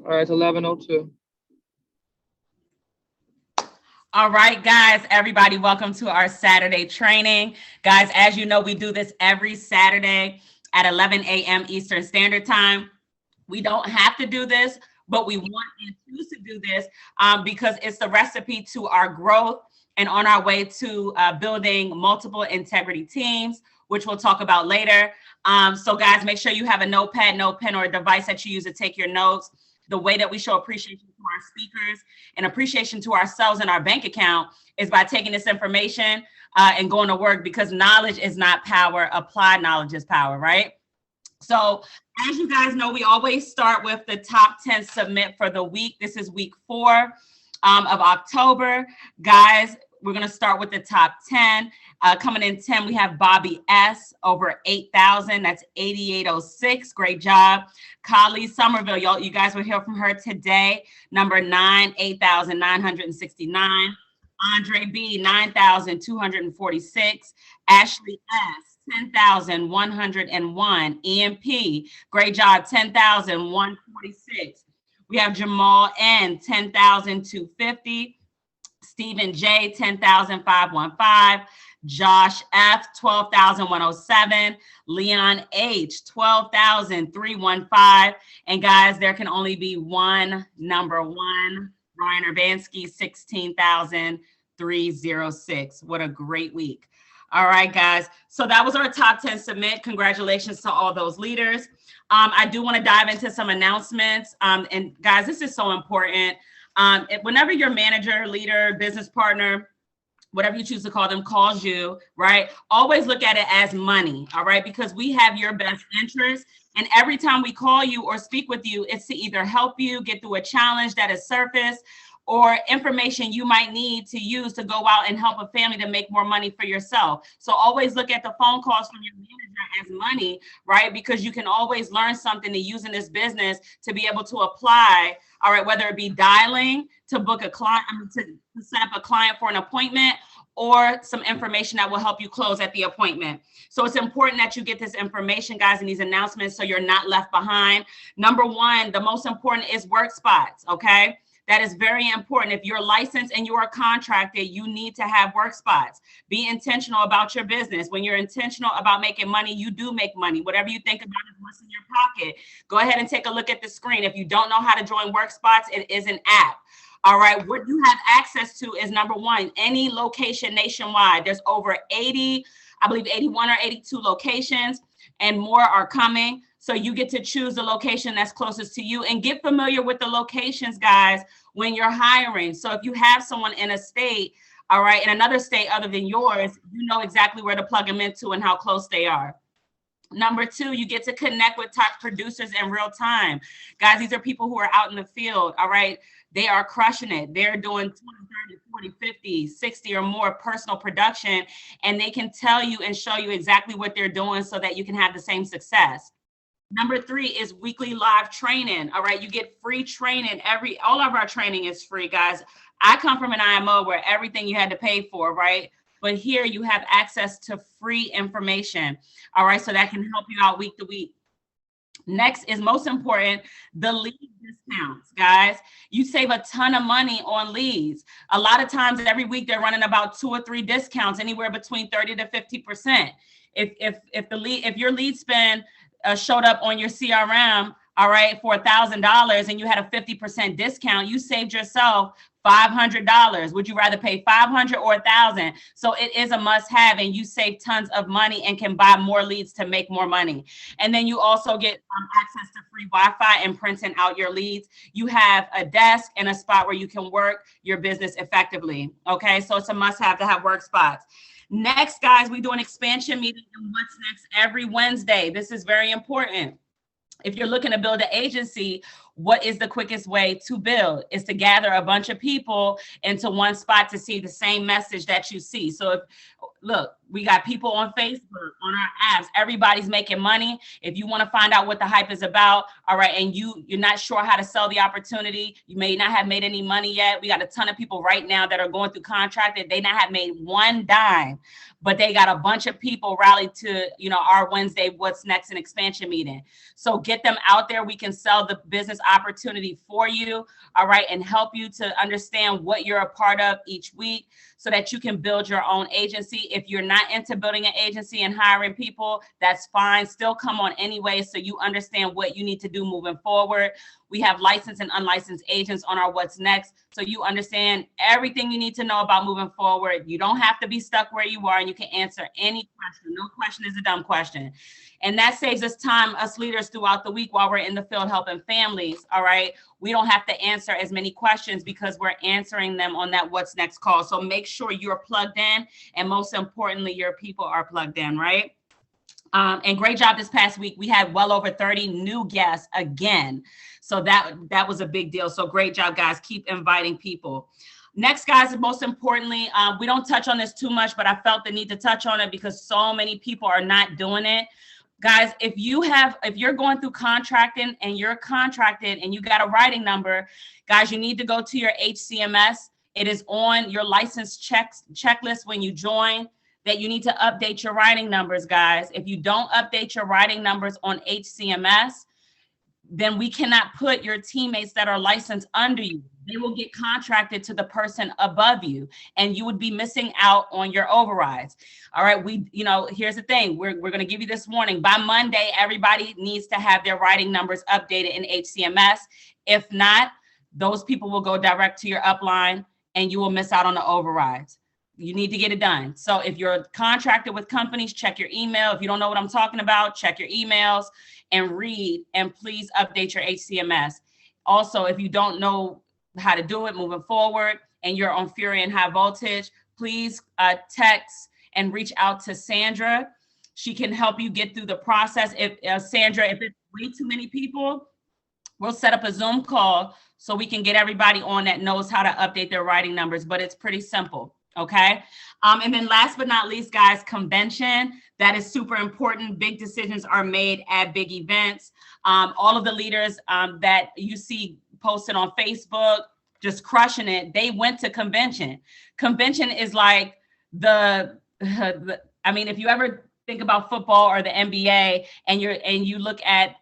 All right, it's 11:02. All right, guys, everybody, welcome to our Saturday training. Guys, as you know, we do this every Saturday at 11 a.m. Eastern Standard Time. We don't have to do this, but we want and choose to do this because it's the recipe to our growth and on our way to building multiple integrity teams, which we'll talk about later. So guys, make sure you have a notepad, no pen, or a device that you use to take your notes. The way that we show appreciation to our speakers and appreciation to ourselves and our bank account is by taking this information and going to work, because knowledge is not power. Applied knowledge is power, right? So as you guys know, we always start with the top 10 submit for the week. This is week 4 of October. Guys, we're going to start with the top 10. Coming in 10, we have Bobby S, over 8,000. That's 8806. Great job. Kali Somerville, you guys will hear from her today. Number 9, 8,969. Andre B, 9,246. Ashley S, 10,101. EMP, great job, 10,146. We have Jamal N, 10,250. Stephen J, 10,515. Josh F, 12,107. Leon H, 12,315. And guys, there can only be one number 1. Ryan Urbanski, 16,306. What a great week. All right, guys. So that was our top 10 submit. Congratulations to all those leaders. I do want to dive into some announcements. And guys, this is so important. Whenever your manager, leader, business partner, whatever you choose to call them, calls you, right? Always look at it as money, all right? Because we have your best interest. And every time we call you or speak with you, it's to either help you get through a challenge that has surfaced or information you might need to use to go out and help a family to make more money for yourself. So always look at the phone calls from your manager as money, right? Because you can always learn something to use in this business to be able to apply, all right, whether it be dialing to book a client, to set up a client for an appointment, or some information that will help you close at the appointment. So it's important that you get this information, guys, and these announcements so you're not left behind. Number 1, the most important is work spots, okay? That is very important. If you're licensed and you are contracted, you need to have work spots. Be intentional about your business. When you're intentional about making money, you do make money. Whatever you think about is what's in your pocket. Go ahead and take a look at the screen. If you don't know how to join work spots, it is an app. All right, what you have access to is number 1, any location nationwide. There's over 80, I believe 81 or 82 locations, and more are coming. So you get to choose the location that's closest to you and get familiar with the locations, guys, when you're hiring. So if you have someone in a state, all right, in another state other than yours, you know exactly where to plug them into and how close they are. Number 2, you get to connect with top producers in real time. Guys, these are people who are out in the field, all right? They are crushing it. They're doing 20, 30, 40, 50, 60 or more personal production, and they can tell you and show you exactly what they're doing so that you can have the same success. Number 3 is weekly live training. All right, you get free training. All of our training is free, guys. I come from an IMO where everything you had to pay for, right? But here you have access to free information. All right, so that can help you out week to week. Next is most important, the lead discounts, guys. You save a ton of money on leads. A lot of times every week they're running about 2 or 3 discounts, anywhere between 30 to 50%. If your lead spend showed up on your CRM, all right, for $1,000 and you had a 50% discount, you saved yourself $500. Would you rather pay $500 or $1,000? So it is a must-have, and you save tons of money and can buy more leads to make more money. And then you also get access to free Wi-Fi and printing out your leads. You have a desk and a spot where you can work your business effectively. Okay, so it's a must-have to have work spots. Next, guys, we do an expansion meeting and what's next every Wednesday. This is very important. If you're looking to build an agency, what is the quickest way to build? Is to gather a bunch of people into one spot to see the same message that you see. So look, we got people on Facebook, on our apps, everybody's making money. If you want to find out what the hype is about, all right, and you're not sure how to sell the opportunity, you may not have made any money yet. We got a ton of people right now that are going through contracted. They not have made one dime, but they got a bunch of people rallied to, our Wednesday What's Next and expansion meeting. So get them out there. We can sell the business opportunity for you, all right, and help you to understand what you're a part of each week so that you can build your own agency. If you're not into building an agency and hiring people, that's fine. Still come on anyway so you understand what you need to do moving forward. We have licensed and unlicensed agents on our What's Next, so you understand everything you need to know about moving forward. You don't have to be stuck where you are, and you can answer any question. No question is a dumb question. And that saves us time, us leaders, throughout the week while we're in the field helping families, all right? We don't have to answer as many questions because we're answering them on that What's Next call. So make sure you're plugged in, and most importantly, your people are plugged in, right? And great job this past week. We had well over 30 new guests again. So that was a big deal. So great job, guys. Keep inviting people. Next, guys, most importantly, we don't touch on this too much, but I felt the need to touch on it because so many people are not doing it. Guys, if you're going through contracting and you're contracted and you got a writing number, guys, you need to go to your HCMS. It is on your license checklist when you join, that you need to update your writing numbers, guys. If you don't update your writing numbers on HCMS, then we cannot put your teammates that are licensed under you. They will get contracted to the person above you, and you would be missing out on your overrides. All right, here's the thing. We're going to give you this warning. By Monday, everybody needs to have their writing numbers updated in HCMS. If not, those people will go direct to your upline, and you will miss out on the overrides. You need to get it done. So if you're contracted with companies, check your email. If you don't know what I'm talking about, check your emails and read, and please update your HCMS. Also, if you don't know how to do it moving forward and you're on Fury and High Voltage, please text and reach out to Sandra. She can help you get through the process. If Sandra, if it's way too many people, we'll set up a Zoom call so we can get everybody on that knows how to update their writing numbers, but it's pretty simple. Okay. And then last but not least, guys, convention. That is super important. Big decisions are made at big events. All of the leaders that you see posted on Facebook, just crushing it, they went to convention. Convention is like if you ever think about football or the NBA and you look at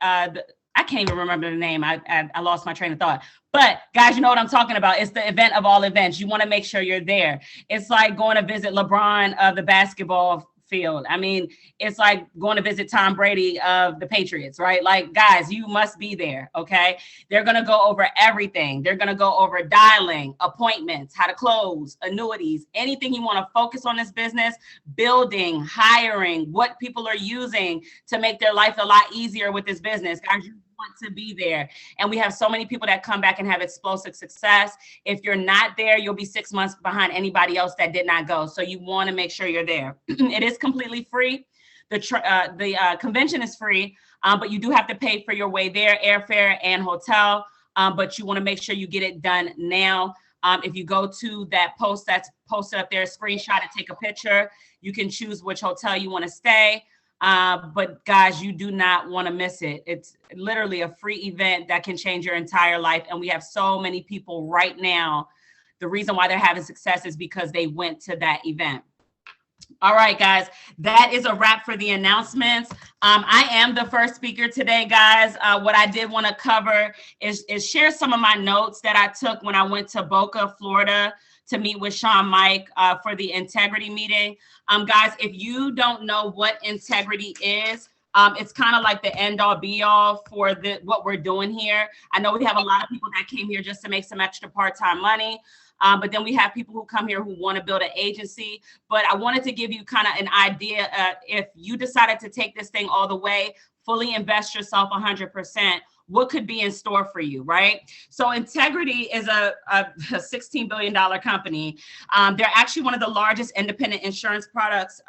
I can't even remember the name. I lost my train of thought. But guys, you know what I'm talking about. It's the event of all events. You want to make sure you're there. It's like going to visit LeBron of the basketball field. I mean, it's like going to visit Tom Brady of the Patriots, right? Like, guys, you must be there, okay? They're going to go over everything. They're going to go over dialing, appointments, how to close, annuities, anything you want to focus on this business, building, hiring, what people are using to make their life a lot easier with this business. Guys, you want to be there. And we have so many people that come back and have explosive success. If you're not there, you'll be 6 months behind anybody else that did not go. So you want to make sure you're there. It is completely free. The convention is free, but you do have to pay for your way there, airfare and hotel. But you want to make sure you get it done now. If you go to that post that's posted up there, screenshot it, take a picture. You can choose which hotel you want to stay. But guys, you do not want to miss it. It's literally a free event that can change your entire life. And we have so many people right now. The reason why they're having success is because they went to that event. All right, guys, that is a wrap for the announcements. I am the first speaker today, guys. What I did want to cover is share some of my notes that I took when I went to Boca, Florida, to meet with Sean Mike for the integrity meeting. Guys, if you don't know what integrity is, it's kind of like the end all be all for what we're doing here. I know we have a lot of people that came here just to make some extra part-time money. But then we have people who come here who want to build an agency. But I wanted to give you kind of an idea. If you decided to take this thing all the way, fully invest yourself 100%, what could be in store for you, right? So Integrity is a $16 billion company. They're actually one of the largest independent insurance products.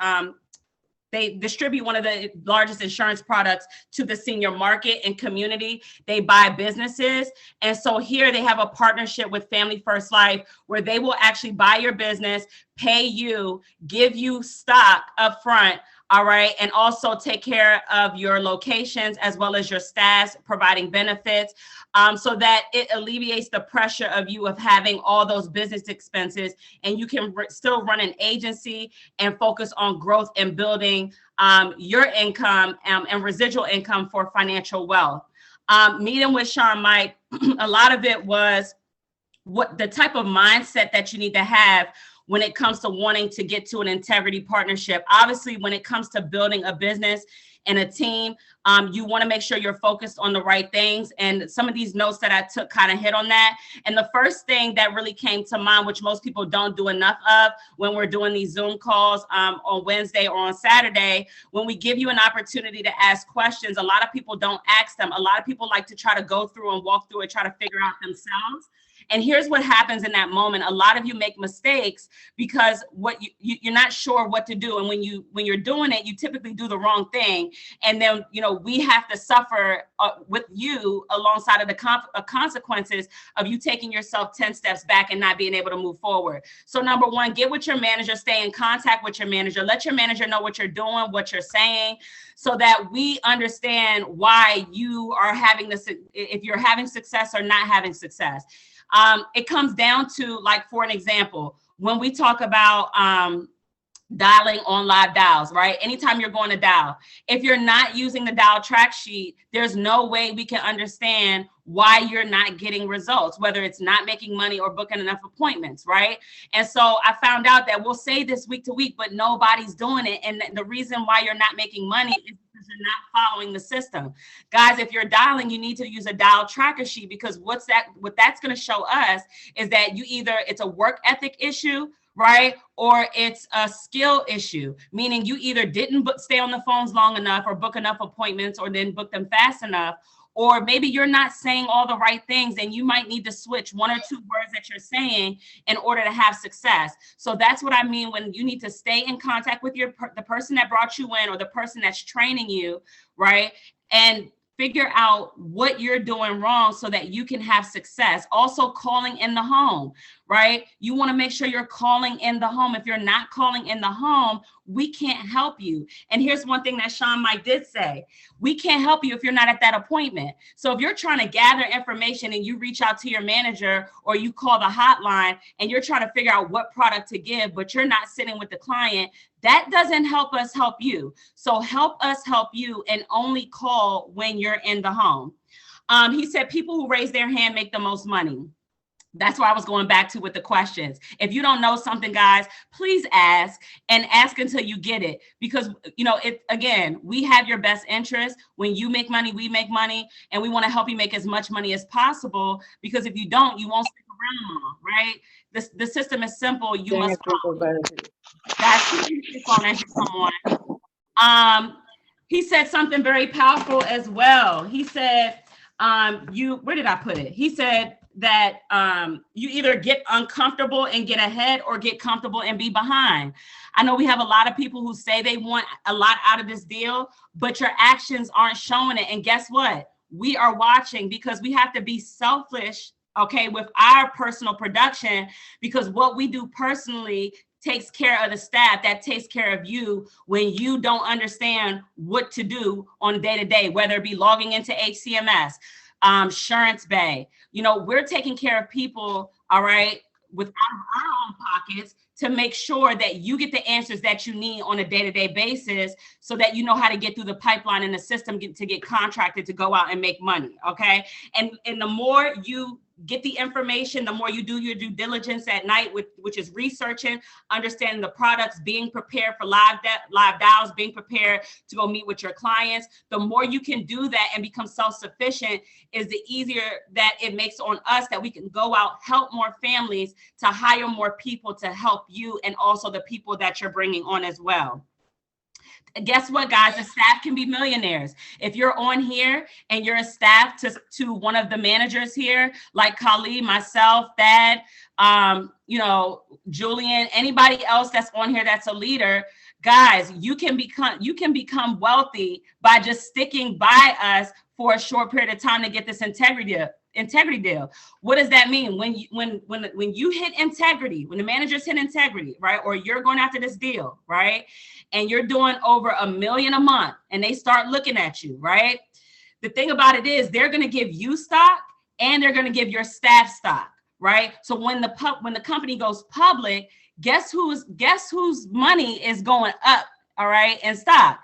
They distribute one of the largest insurance products to the senior market and community. They buy businesses. And so here they have a partnership with Family First Life where they will actually buy your business, pay you, give you stock up front, all right, and also take care of your locations as well as your staff, providing benefits, so that it alleviates the pressure of you of having all those business expenses, and you can still run an agency and focus on growth and building your income and residual income for financial wealth. Meeting with Sean Mike, a lot of it was what the type of mindset that you need to have when it comes to wanting to get to an integrity partnership. Obviously, when it comes to building a business and a team, you want to make sure you're focused on the right things. And some of these notes that I took kind of hit on that. And the first thing that really came to mind, which most people don't do enough of when we're doing these Zoom calls on Wednesday or on Saturday, when we give you an opportunity to ask questions, a lot of people don't ask them. A lot of people like to try to go through and walk through and try to figure out themselves. And here's what happens in that moment. A lot of you make mistakes because what you're not sure what to do. And when you're doing it, you typically do the wrong thing. And then, we have to suffer with you alongside of the consequences of you taking yourself 10 steps back and not being able to move forward. So number one, get with your manager, stay in contact with your manager, let your manager know what you're doing, what you're saying, so that we understand why you are having this, if you're having success or not having success. It comes down to, like, for an example, when we talk about dialing on live dials, right? Anytime you're going to dial, if you're not using the dial track sheet, there's no way we can understand why you're not getting results, whether it's not making money or booking enough appointments, right? And so I found out that we'll say this week to week, but nobody's doing it. And the reason why you're not making money is because you're not following the system. Guys, if you're dialing, you need to use a dial tracker sheet, because what that's going to show us is that it's a work ethic issue, right? Or it's a skill issue, meaning you either didn't stay on the phones long enough or book enough appointments or didn't book them fast enough, or maybe you're not saying all the right things and you might need to switch one or two words that you're saying in order to have success. So that's what I mean when you need to stay in contact with the person that brought you in or the person that's training you, right? And figure out what you're doing wrong so that you can have success. Also, calling in the home, right? You want to make sure you're calling in the home. If you're not calling in the home, we can't help you. And here's one thing that Sean Mike did say: we can't help you if you're not at that appointment. So if you're trying to gather information and you reach out to your manager or you call the hotline and you're trying to figure out what product to give, but you're not sitting with the client, that doesn't help us help you. So help us help you, and only call when you're in the home. He said people who raise their hand make the most money. That's why I was going back to with the questions. If you don't know something, guys, please ask, and ask until you get it. Because, again, we have your best interest. When you make money, we make money, and we want to help you make as much money as possible. Because if you don't, you won't stick around long, right? The system is simple. You must call. That's phone as you come on. He said something very powerful as well. He said, where did I put it? He said that you either get uncomfortable and get ahead, or get comfortable and be behind. I know we have a lot of people who say they want a lot out of this deal, but your actions aren't showing it. And guess what? We are watching, because we have to be selfish, okay, with our personal production, because what we do personally takes care of the staff, that takes care of you when you don't understand what to do on day to day, whether it be logging into HCMS, Insurance Bay. We're taking care of people, all right, without our own pockets, to make sure that you get the answers that you need on a day-to-day basis, so that you know how to get through the pipeline and the system to get contracted to go out and make money, okay? And the more you get the information, the more you do your due diligence at night, which is researching, understanding the products, being prepared for live dials, being prepared to go meet with your clients. The more you can do that and become self-sufficient, is the easier that it makes on us, that we can go out, help more families, to hire more people to help you, and also the people that you're bringing on as well. Guess what, guys? The staff can be millionaires. If you're on here and you're a staff to one of the managers here, like Khalid, myself, Thad, Julian, anybody else that's on here that's a leader, guys, you can become wealthy by just sticking by us for a short period of time to get this integrity deal. What does that mean? When you hit integrity, when the managers hit integrity, right? Or you're going after this deal, right? And you're doing over $1 million a month, and they start looking at you, right? The thing about it is, they're going to give you stock, and they're going to give your staff stock, right? So when the company goes public, guess whose money is going up, all right, in stock?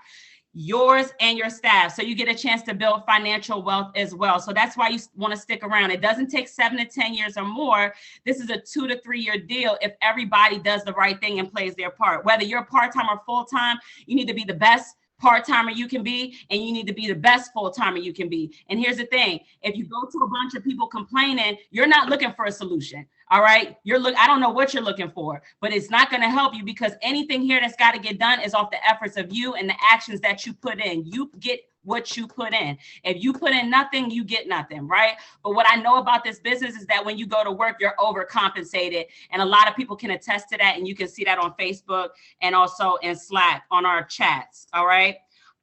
yours and your staff. So you get a chance to build financial wealth as well. So that's why you want to stick around. It doesn't take 7 to 10 years or more. This is a 2 to 3 year deal if everybody does the right thing and plays their part. Whether you're part-time or full-time, you need to be the best part-timer you can be, and you need to be the best full-timer you can be. And here's the thing, if you go to a bunch of people complaining, you're not looking for a solution. All right, I don't know what you're looking for, but it's not going to help you, because anything here that's got to get done is off the efforts of you and the actions that you put in. You get what you put in. If you put in nothing, you get nothing, right? But what I know about this business is that when you go to work, you're overcompensated. And a lot of people can attest to that. And you can see that on Facebook and also in Slack on our chats. All right.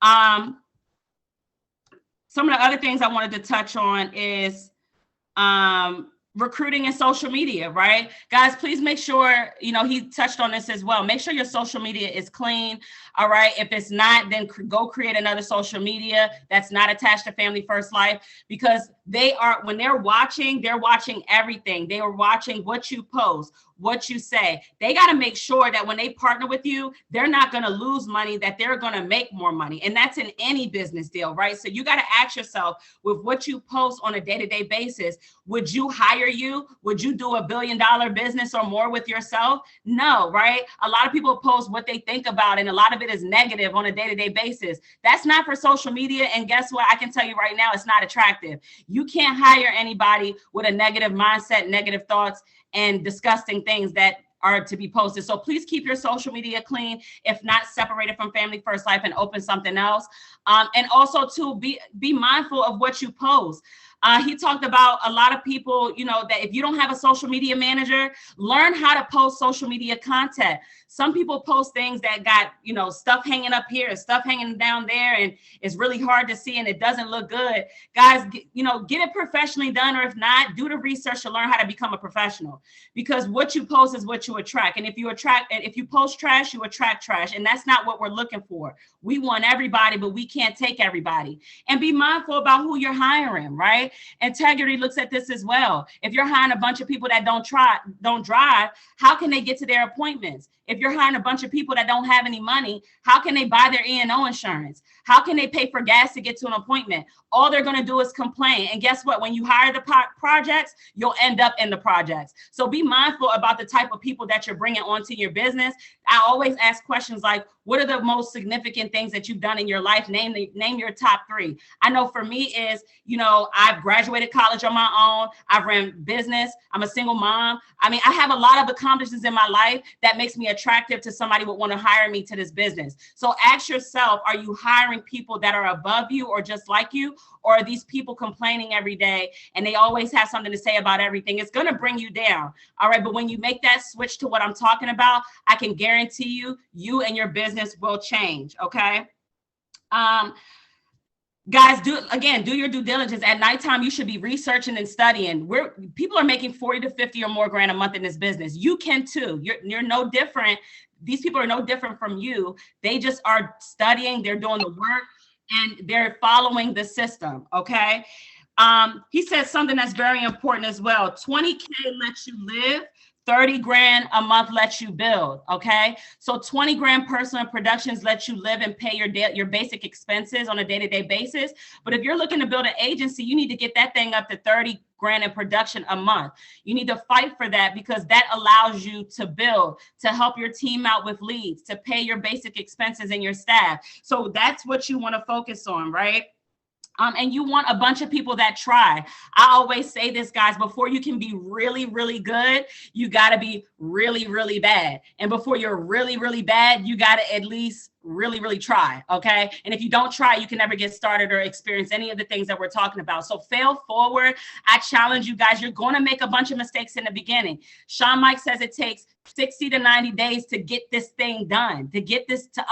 Some of the other things I wanted to touch on is recruiting and social media, right? Guys, please make sure, he touched on this as well. Make sure your social media is clean. All right. If it's not, then go create another social media that's not attached to Family First Life, because when they're watching everything. They are watching what you post, what you say. They got to make sure that when they partner with you, they're not going to lose money, that they're going to make more money. And that's in any business deal, right? So you got to ask yourself, with what you post on a day-to-day basis, would you hire you? Would you do $1 billion business or more with yourself? No, right? A lot of people post what they think about, and a lot of it is negative on a day-to-day basis. That's not for social media. And guess what? I can tell you right now, it's not attractive. You can't hire anybody with a negative mindset, negative thoughts, and disgusting things that are to be posted. So please keep your social media clean, if not separated from Family First Life, and open something else. And also to be mindful of what you post. He talked about a lot of people, that if you don't have a social media manager, learn how to post social media content. Some people post things that got, stuff hanging up here, stuff hanging down there, and it's really hard to see and it doesn't look good. Guys, get it professionally done, or if not, do the research to learn how to become a professional, because what you post is what you attract. And if you post trash, you attract trash. And that's not what we're looking for. We want everybody, but we can't take everybody. And be mindful about who you're hiring, right? Integrity looks at this as well. If you're hiring a bunch of people that don't drive, how can they get to their appointments? If you're hiring a bunch of people that don't have any money, how can they buy their E&O insurance? How can they pay for gas to get to an appointment? All they're going to do is complain. And guess what? When you hire the projects, you'll end up in the projects. So be mindful about the type of people that you're bringing onto your business. I always ask questions like, what are the most significant things that you've done in your life? Name your top 3. I know for me is, I've graduated college on my own. I've ran business. I'm a single mom. I mean, I have a lot of accomplishments in my life that makes me attractive to somebody would want to hire me to this business. So ask yourself, are you hiring people that are above you or just like you? Or are these people complaining every day and they always have something to say about everything? It's going to bring you down. All right. But when you make that switch to what I'm talking about, I can guarantee you and your business will change. Okay. Guys, do your due diligence. At nighttime, you should be researching and studying. People are making 40 to 50 or more grand a month in this business. You can too. You're no different. These people are no different from you. They just are studying. They're doing the work and they're following the system. Okay. He said something that's very important as well. 20K lets you live. 30 grand a month lets you build. Okay. So 20 grand personal productions let you live and pay your basic expenses on a day-to-day basis. But if you're looking to build an agency, you need to get that thing up to 30 grand in production a month. You need to fight for that, because that allows you to build, to help your team out with leads, to pay your basic expenses and your staff. So that's what you want to focus on, right? And you want a bunch of people that try. I always say this, guys, before you can be really, really good, you got to be really, really bad. And before you're really, really bad, you got to at least really, really try. Okay. And if you don't try, you can never get started or experience any of the things that we're talking about. So fail forward. I challenge you guys. You're going to make a bunch of mistakes in the beginning. Sean Mike says it takes 60 to 90 days to get this thing done, to get this to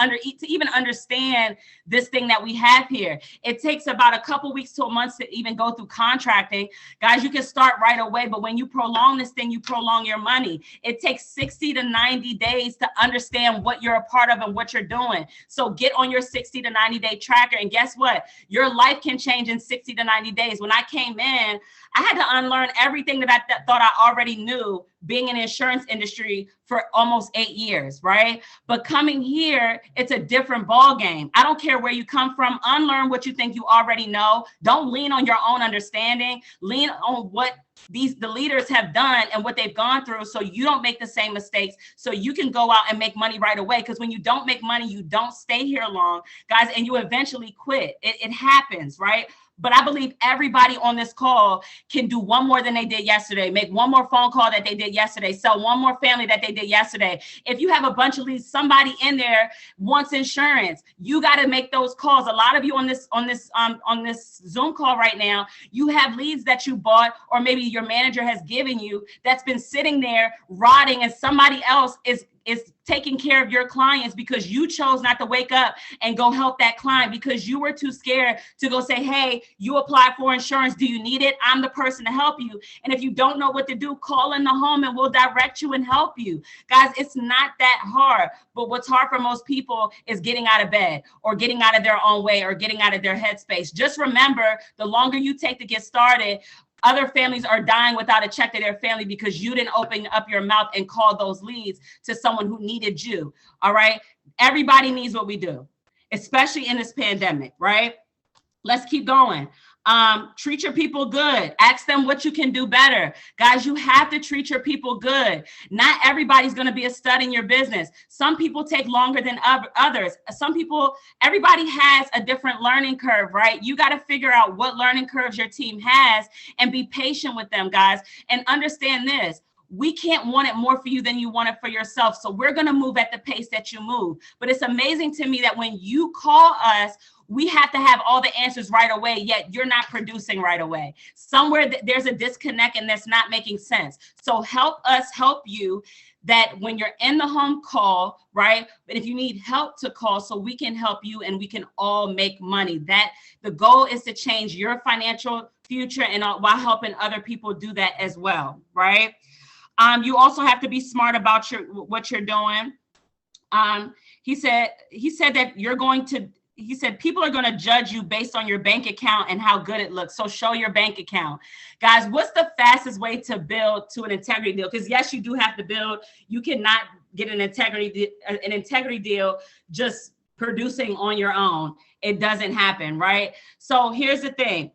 even understand this thing that we have here. It takes about a couple weeks to a month to even go through contracting. Guys, you can start right away, but when you prolong this thing, you prolong your money. It takes 60 to 90 days to understand what you're a part of and what you're doing. So get on your 60 to 90 day tracker. And guess what? Your life can change in 60 to 90 days. When I came in, I had to unlearn everything that I thought I already knew being in the insurance industry for almost 8 years, right? But coming here, it's a different ball game. I don't care where you come from. Unlearn what you think you already know. Don't lean on your own understanding. Lean on what the leaders have done and what they've gone through, so you don't make the same mistakes, so you can go out and make money right away. Because when you don't make money, you don't stay here long, guys, and you eventually quit. It happens, right? But I believe everybody on this call can do one more than they did yesterday, make one more phone call that they did yesterday, sell one more family that they did yesterday. If you have a bunch of leads, somebody in there wants insurance, you got to make those calls. A lot of you on this Zoom call right now, you have leads that you bought, or maybe your manager has given you, that's been sitting there rotting, and somebody else is taking care of your clients because you chose not to wake up and go help that client because you were too scared to go say, hey, you applied for insurance. Do you need it? I'm the person to help you. And if you don't know what to do, call in the home and we'll direct you and help you. Guys, it's not that hard. But what's hard for most people is getting out of bed or getting out of their own way or getting out of their headspace. Just remember, the longer you take to get started, other families are dying without a check to their family because you didn't open up your mouth and call those leads to someone who needed you. All right. Everybody needs what we do, especially in this pandemic, right? Let's keep going. Treat your people good. Ask them what you can do better. Guys, you have to treat your people good. Not everybody's going to be a stud in your business. Some people take longer than others. Everybody has a different learning curve, right? You got to figure out what learning curves your team has and be patient with them, guys. And understand this. We can't want it more for you than you want it for yourself. So we're going to move at the pace that you move. But it's amazing to me that when you call us, we have to have all the answers right away, yet you're not producing right away. Somewhere there's a disconnect and that's not making sense. So help us help you, that when you're in the home, call, right? But if you need help, to call so we can help you and we can all make money. That the goal is to change your financial future and while helping other people do that as well, right? You also have to be smart about what you're doing. He said that he said people are going to judge you based on your bank account and how good it looks. So show your bank account. Guys, what's the fastest way to build to an integrity deal? Because yes, you do have to build. You cannot get an integrity deal just producing on your own. It doesn't happen, right? So here's the thing.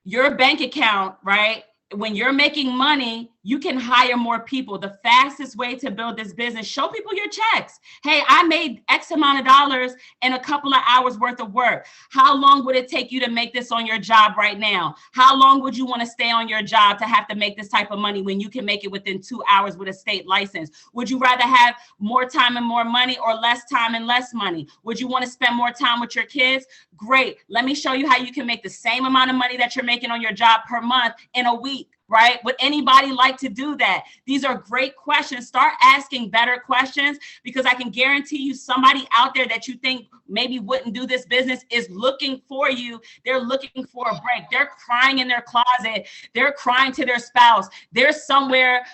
Your bank account, right? When you're making money, you can hire more people. The fastest way to build this business, show people your checks. Hey, I made X amount of dollars in a couple of hours worth of work. How long would it take you to make this on your job right now? How long would you want to stay on your job to have to make this type of money when you can make it within 2 hours with a state license? Would you rather have more time and more money or less time and less money? Would you want to spend more time with your kids? Great. Let me show you how you can make the same amount of money that you're making on your job per month in a week. Right? Would anybody like to do that? These are great questions. Start asking better questions, because I can guarantee you somebody out there that you think maybe wouldn't do this business is looking for you. They're looking for a break. They're crying in their closet. They're crying to their spouse. They're somewhere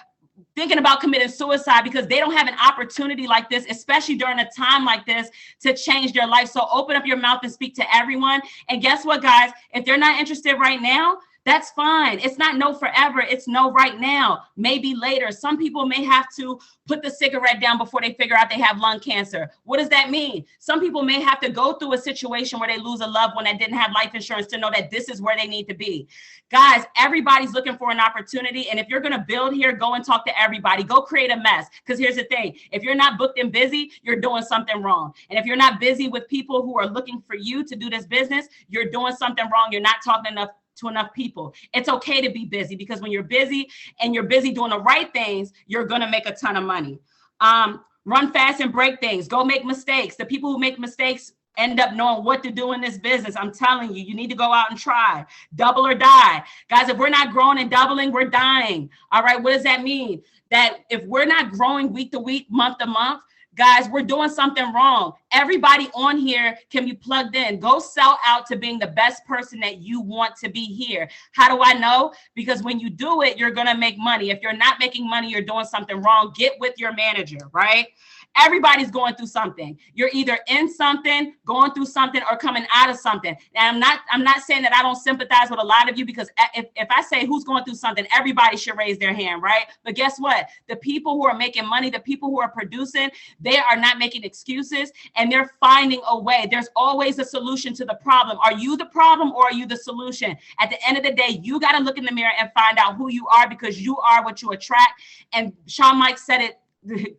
thinking about committing suicide because they don't have an opportunity like this, especially during a time like this, to change their life. So open up your mouth and speak to everyone. And guess what, guys? If they're not interested right now, that's fine. It's not no forever. It's no right now, maybe later. Some people may have to put the cigarette down before they figure out they have lung cancer. What does that mean? Some people may have to go through a situation where they lose a loved one that didn't have life insurance to know that this is where they need to be. Guys, everybody's looking for an opportunity. And if you're going to build here, go and talk to everybody. Go create a mess. Because here's the thing. If you're not booked and busy, you're doing something wrong. And if you're not busy with people who are looking for you to do this business, you're doing something wrong. You're not talking to enough people. It's okay to be busy, because when you're busy and you're busy doing the right things, you're going to make a ton of money. Run fast and break things. Go make mistakes. The people who make mistakes end up knowing what to do in this business. I'm telling you, you need to go out and try. Double or die. Guys, if we're not growing and doubling, we're dying. All right. What does that mean? That if we're not growing week to week, month to month, guys, we're doing something wrong. Everybody on here can be plugged in. Go sell out to being the best person that you want to be here. How do I know? Because when you do it, you're going to make money. If you're not making money, you're doing something wrong. Get with your manager, right? Everybody's going through something. You're either in something, going through something, or coming out of something. And I'm not saying that I don't sympathize with a lot of you, because if I say who's going through something, everybody should raise their hand, right? But guess what? The people who are making money, the people who are producing, they are not making excuses, and they're finding a way. There's always a solution to the problem. Are you the problem, or are you the solution? At the end of the day, you got to look in the mirror and find out who you are, because you are what you attract. And Sean Mike said it.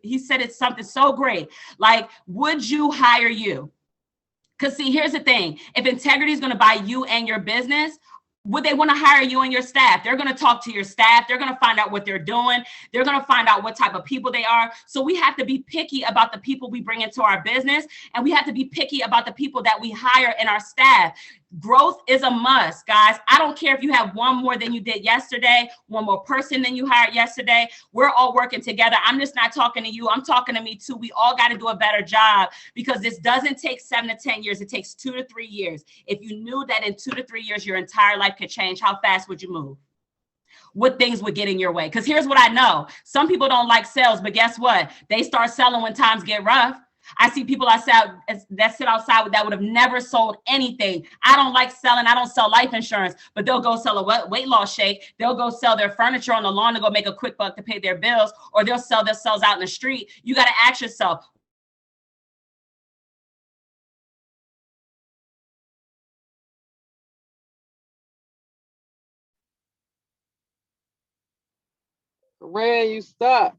He said it's something so great. Like, would you hire you? Because see, here's the thing. If integrity is going to buy you and your business, would they want to hire you and your staff? They're going to talk to your staff. They're going to find out what they're doing. They're going to find out what type of people they are. So we have to be picky about the people we bring into our business, and we have to be picky about the people that we hire in our staff. Growth is a must, guys. I don't care if you have one more than you did yesterday, one more person than you hired yesterday. We're all working together. I'm just not talking to you. I'm talking to me too. We all got to do a better job, because this doesn't take 7 to 10 years. It takes 2 to 3 years. If you knew that in 2 to 3 years, your entire life could change, how fast would you move? What things would get in your way? Because here's what I know. Some people don't like sales, but guess what? They start selling when times get rough. I see people that sit outside that would have never sold anything. I don't like selling. I don't sell life insurance, but they'll go sell a weight loss shake. They'll go sell their furniture on the lawn to go make a quick buck to pay their bills, or they'll sell themselves out in the street. You got to ask yourself, Ray, you stuck.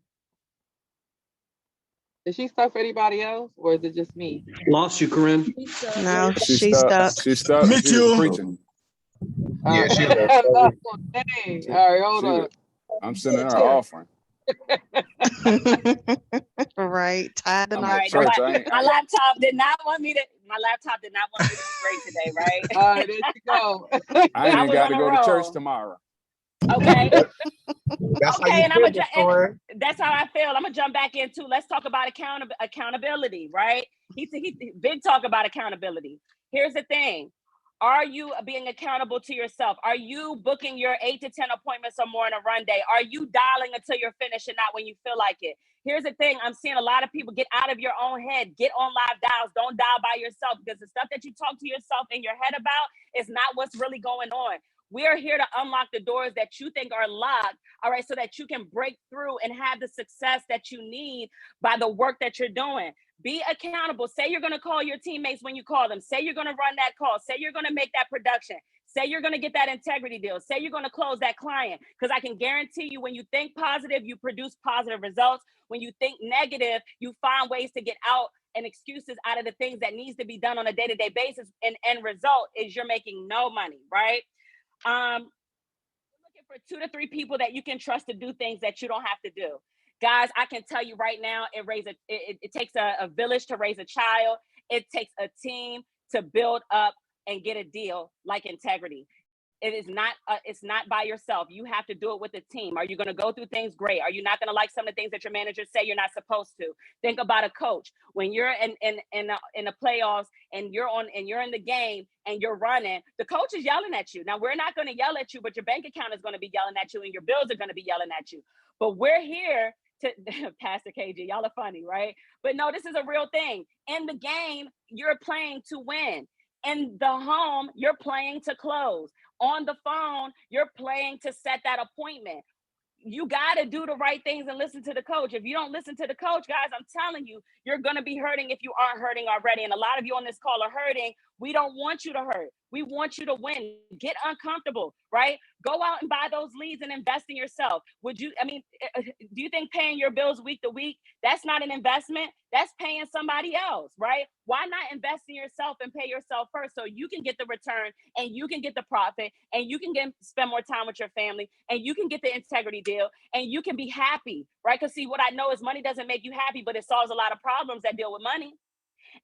Is she stuck for anybody else, or is it just me? Lost you, Karyn. No, she's stuck. She's stuck. Mitchell. Preaching. Yeah, she Dang. All right, hold on. I'm sending her an offering. Right. Tired I'm of at right, church. my laptop did not want me to be great today, right? All right, there you go. I ain't even was got on to a go to church roll. tomorrow. Okay. That's Okay, how you and I'm feel, that's how I feel. I'm gonna jump back into, let's talk about accountability, right? He big talk about accountability. Here's the thing. Are you being accountable to yourself? Are you booking your 8 to 10 appointments or more in a run day? Are you dialing until you're finished and not when you feel like it? Here's the thing. I'm seeing a lot of people get out of your own head. Get on live dials. Don't dial by yourself, because the stuff that you talk to yourself in your head about is not what's really going on. We are here to unlock the doors that you think are locked, all right, so that you can break through and have the success that you need by the work that you're doing. Be accountable. Say you're going to call your teammates when you call them. Say you're going to run that call. Say you're going to make that production. Say you're going to get that integrity deal. Say you're going to close that client. Because I can guarantee you, when you think positive, you produce positive results. When you think negative, you find ways to get out and excuses out of the things that needs to be done on a day-to-day basis. And end result is you're making no money, right? Looking for 2 to 3 people that you can trust to do things that you don't have to do. Guys, I can tell you right now, it takes a village to raise a child. It takes a team to build up and get a deal like integrity. It's not by yourself. You have to do it with a team. Are you going to go through things? Great. Are you not going to like some of the things that your managers say you're not supposed to? Think about a coach. When you're in the playoffs and you're in the game and you're running, the coach is yelling at you. Now, we're not going to yell at you, but your bank account is going to be yelling at you and your bills are going to be yelling at you. But we're here to Pastor KG, y'all are funny, right? But no, this is a real thing. In the game, you're playing to win. In the home, you're playing to close. On the phone, you're playing to set that appointment. You got to do the right things and listen to the coach. If you don't listen to the coach, guys, I'm telling you, you're going to be hurting if you aren't hurting already. And a lot of you on this call are hurting. We don't want you to hurt. We want you to win. Get uncomfortable, right? Go out and buy those leads and invest in yourself. Do you think paying your bills week to week, that's not an investment? That's paying somebody else, right? Why not invest in yourself and pay yourself first so you can get the return and you can get the profit and you can spend more time with your family and you can get the integrity deal and you can be happy, right? Because see, what I know is money doesn't make you happy, but it solves a lot of problems that deal with money.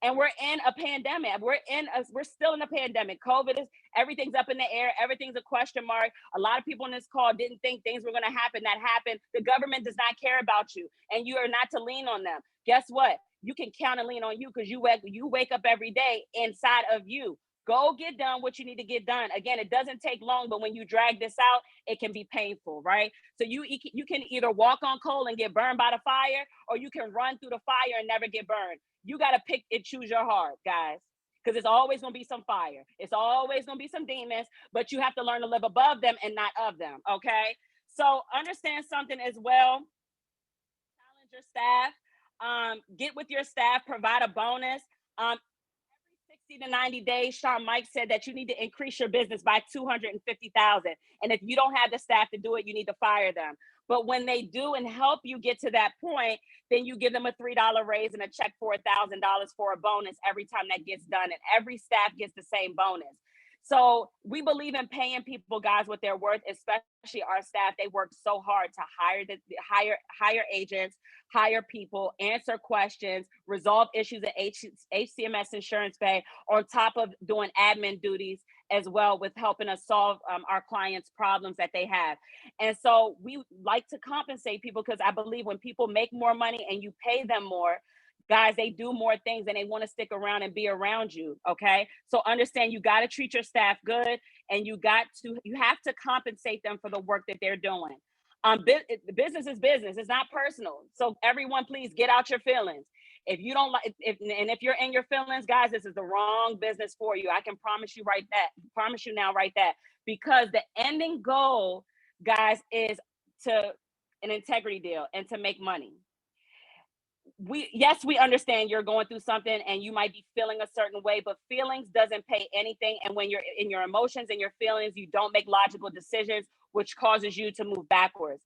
And we're in a pandemic. We're still in a pandemic. COVID is, everything's up in the air. Everything's a question mark. A lot of people on this call didn't think things were going to happen. That happened. The government does not care about you, and you are not to lean on them. Guess what? You can count and lean on you because you wake up every day inside of you. Go get done what you need to get done. Again, it doesn't take long, but when you drag this out, it can be painful, right? So you can either walk on coal and get burned by the fire, or you can run through the fire and never get burned. You got to pick and choose your heart, guys, because it's always going to be some fire. It's always going to be some demons, but you have to learn to live above them and not of them, okay? So understand something as well. Challenge your staff. Get with your staff, provide a bonus. Every 60 to 90 days, Sean Mike said that you need to increase your business by 250,000. And if you don't have the staff to do it, you need to fire them. But when they do and help you get to that point, then you give them a $3 raise and a check for $1,000 for a bonus every time that gets done. And every staff gets the same bonus. So we believe in paying people, guys, what they're worth, especially our staff. They work so hard to hire agents, hire people, answer questions, resolve issues at HCMS Insurance Bay, on top of doing admin duties as well, with helping us solve our clients' problems that they have. And so we like to compensate people, because I believe when people make more money and you pay them more, guys, they do more things and they want to stick around and be around you. Okay. So understand, you got to treat your staff good, and you have to compensate them for the work that they're doing. Business is business. It's not personal. So everyone, please get out your feelings. If you don't like, if you're in your feelings, guys, this is the wrong business for you. I can promise you now, because the ending goal, guys, is to an integrity deal and to make money. We understand you're going through something and you might be feeling a certain way, but feelings doesn't pay anything. And when you're in your emotions and your feelings, you don't make logical decisions, which causes you to move backwards.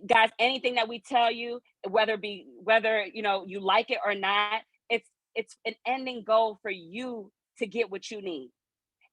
Guys, anything that we tell you, whether you like it or not, it's an ending goal for you to get what you need.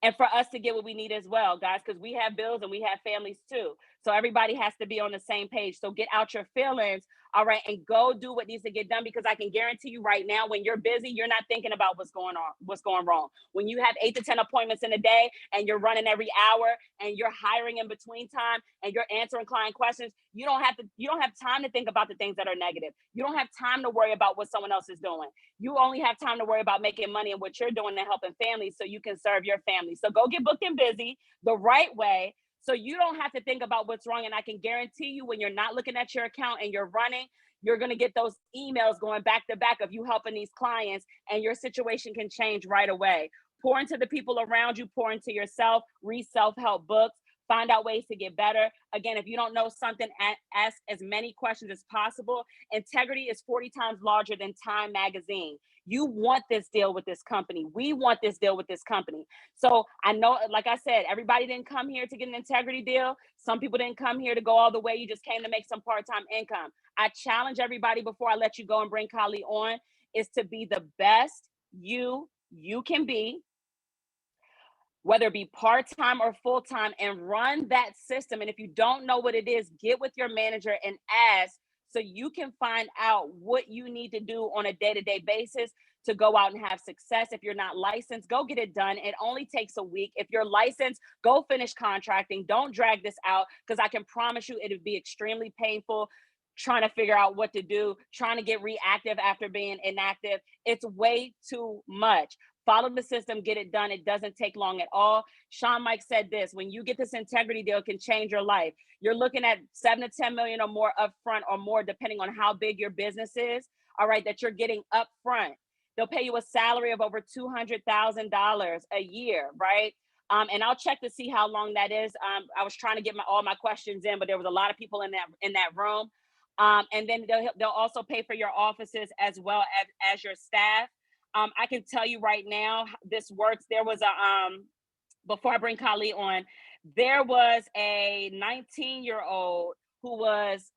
And for us to get what we need as well, guys, because we have bills and we have families too. So everybody has to be on the same page. So get out your feelings, all right, and go do what needs to get done, because I can guarantee you right now, when you're busy, you're not thinking about what's going wrong. When you have 8 to 10 appointments in a day and you're running every hour and you're hiring in between time and you're answering client questions, you don't have time to think about the things that are negative. You don't have time to worry about what someone else is doing. You only have time to worry about making money and what you're doing and helping families so you can serve your family. So go get booked and busy the right way, so you don't have to think about what's wrong. And I can guarantee you, when you're not looking at your account and you're running, you're going to get those emails going back to back of you helping these clients, and your situation can change right away. Pour into the people around you, pour into yourself, read self-help books, find out ways to get better. Again, if you don't know something, ask as many questions as possible. Integrity is 40 times larger than Time magazine. You want this deal with this company. We want this deal with this company. So I know, like I said, everybody didn't come here to get an integrity deal. Some people didn't come here to go all the way. You just came to make some part-time income. I challenge everybody, before I let you go and bring Kali on, is to be the best you can be, whether it be part-time or full-time, and run that system. And if you don't know what it is, get with your manager and ask, so you can find out what you need to do on a day-to-day basis to go out and have success. If you're not licensed, go get it done. It only takes a week. If you're licensed, go finish contracting. Don't drag this out, because I can promise you it'll be extremely painful trying to figure out what to do, trying to get reactive after being inactive. It's way too much. Follow the system, get it done. It doesn't take long at all. Sean Mike said this: when you get this integrity deal, it can change your life. You're looking at 7 to 10 million or more upfront, or more, depending on how big your business is. All right, that you're getting upfront. They'll pay you a salary of over $200,000 a year, right? And I'll check to see how long that is. I was trying to get all my questions in, but there was a lot of people in that room. And then they'll also pay for your offices as well as your staff. I can tell you right now, this works. There was before I bring Kali on, there was a 19-year-old who was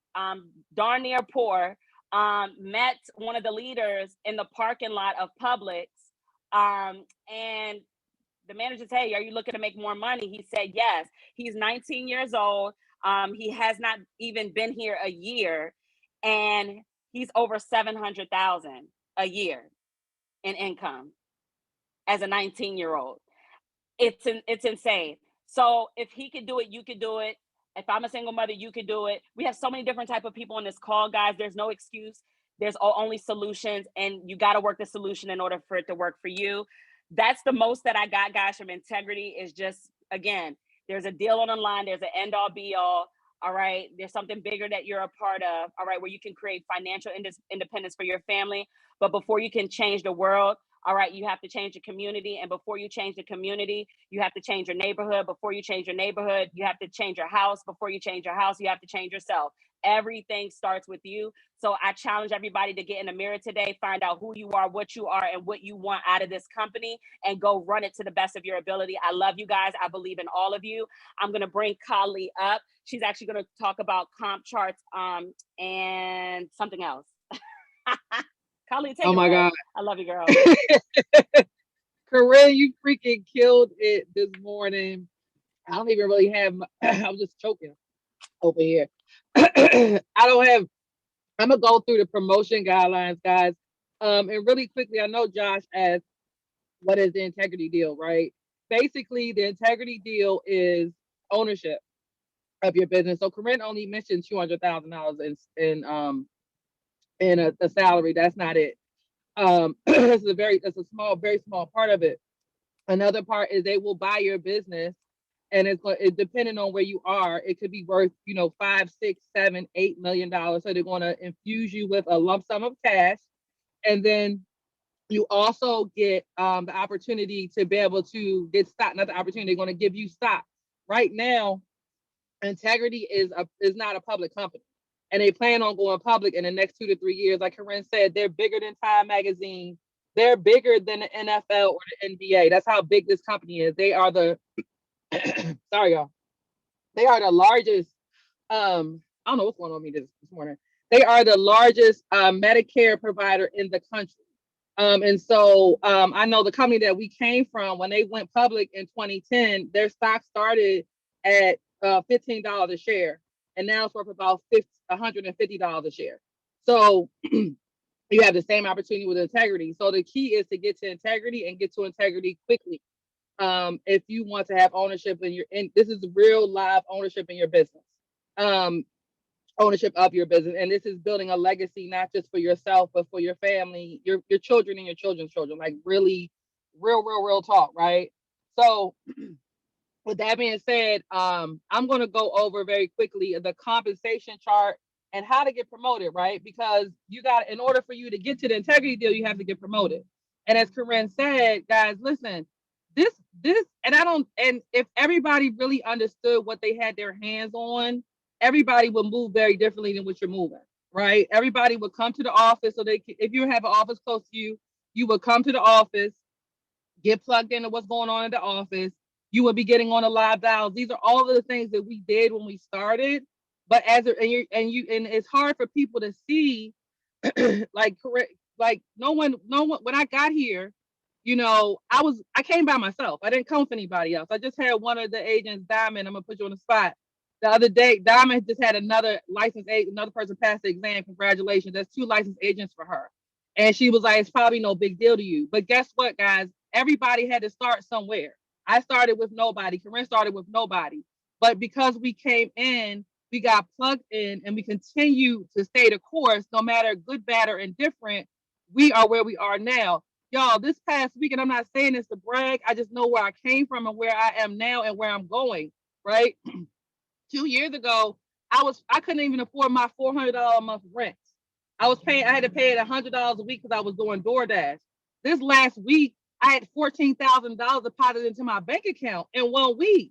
darn near poor, met one of the leaders in the parking lot of Publix, and the manager said, "Hey, are you looking to make more money?" He said, "Yes." He's 19 years old. He has not even been here a year, and he's over 700,000 a year in income as a 19-year-old. It's insane. So if he could do it, you could do it. If I'm a single mother, you could do it. We have so many different type of people on this call, guys. There's no excuse. There's only solutions, and you got to work the solution in order for it to work for you. that's the most that I got, guys, from integrity. Is just, again, there's a deal on the line. There's an end all be all. All right. There's something bigger that you're a part of. All right. Where you can create financial independence for your family. But before you can change the world, all right, you have to change the community. And before you change the community, you have to change your neighborhood. Before you change your neighborhood, you have to change your house. Before you change your house, you have to change yourself. Everything starts with you. So I challenge everybody to get in the mirror today, find out who you are, what you are, and what you want out of this company, and go run it to the best of your ability. I love you guys. I believe in all of you. I'm going to bring Kali up. She's actually going to talk about comp charts and something else. Kali, take Oh it my away. God. I love you, girl. Karyn, you freaking killed it this morning. I don't even really have, I'm just choking over here. I don't have, I'm going to go through the promotion guidelines, guys. And really quickly, I know Josh asked, what is the integrity deal, right? Basically, the integrity deal is ownership of your business. So Karyn only mentioned $200,000 in a salary. That's not it. It's a small, very small part of it. Another part is they will buy your business, and it's depending on where you are, it could be worth, $5, $6, $7, $8 million. So they're going to infuse you with a lump sum of cash, and then you also get the opportunity to be able to get stock. Not the opportunity, they're going to give you stock. Right now, Integrity is not a public company, and they plan on going public in the next 2 to 3 years. Like Karyn said, they're bigger than Time Magazine. They're bigger than the NFL or the NBA. That's how big this company is. They are the sorry, y'all. They are the largest. I don't know what's going on with me this morning. They are the largest Medicare provider in the country. And so I know the company that we came from, when they went public in 2010, their stock started at $15 a share, and now it's worth about $150 a share. So you have the same opportunity with integrity. So the key is to get to integrity and get to integrity quickly. If you want to have ownership this is real live ownership in your business. Ownership of your business, and this is building a legacy not just for yourself but for your family, your children, and your children's children. Like really real talk, right? So with that being said, I'm going to go over very quickly the compensation chart and how to get promoted, right? Because in order for you to get to the integrity deal, you have to get promoted. And as Karyn said, guys, listen, this and if everybody really understood what they had their hands on, everybody would move very differently than what you're moving, right? Everybody would come to the office. So if you have an office close to you, you would come to the office, get plugged into what's going on in the office. You would be getting on the live dials. These are all of the things that we did when we started. But and it's hard for people to see, like no one. When I got here, I came by myself. I didn't come with anybody else. I just had one of the agents, Diamond. I'm gonna put you on the spot. The other day, Diamond just had another licensed agent, another person passed the exam. Congratulations. That's 2 licensed agents for her. And she was like, it's probably no big deal to you. But guess what, guys? Everybody had to start somewhere. I started with nobody. Karyn started with nobody. But because we came in, we got plugged in, and we continue to stay the course, no matter good, bad, or indifferent, we are where we are now. Y'all, this past week, and I'm not saying this to brag, I just know where I came from and where I am now and where I'm going, right? 2 years ago, I couldn't even afford my $400 a month rent. I had to pay it $100 a week because I was doing DoorDash. This last week, I had $14,000 deposited into my bank account in 1 week,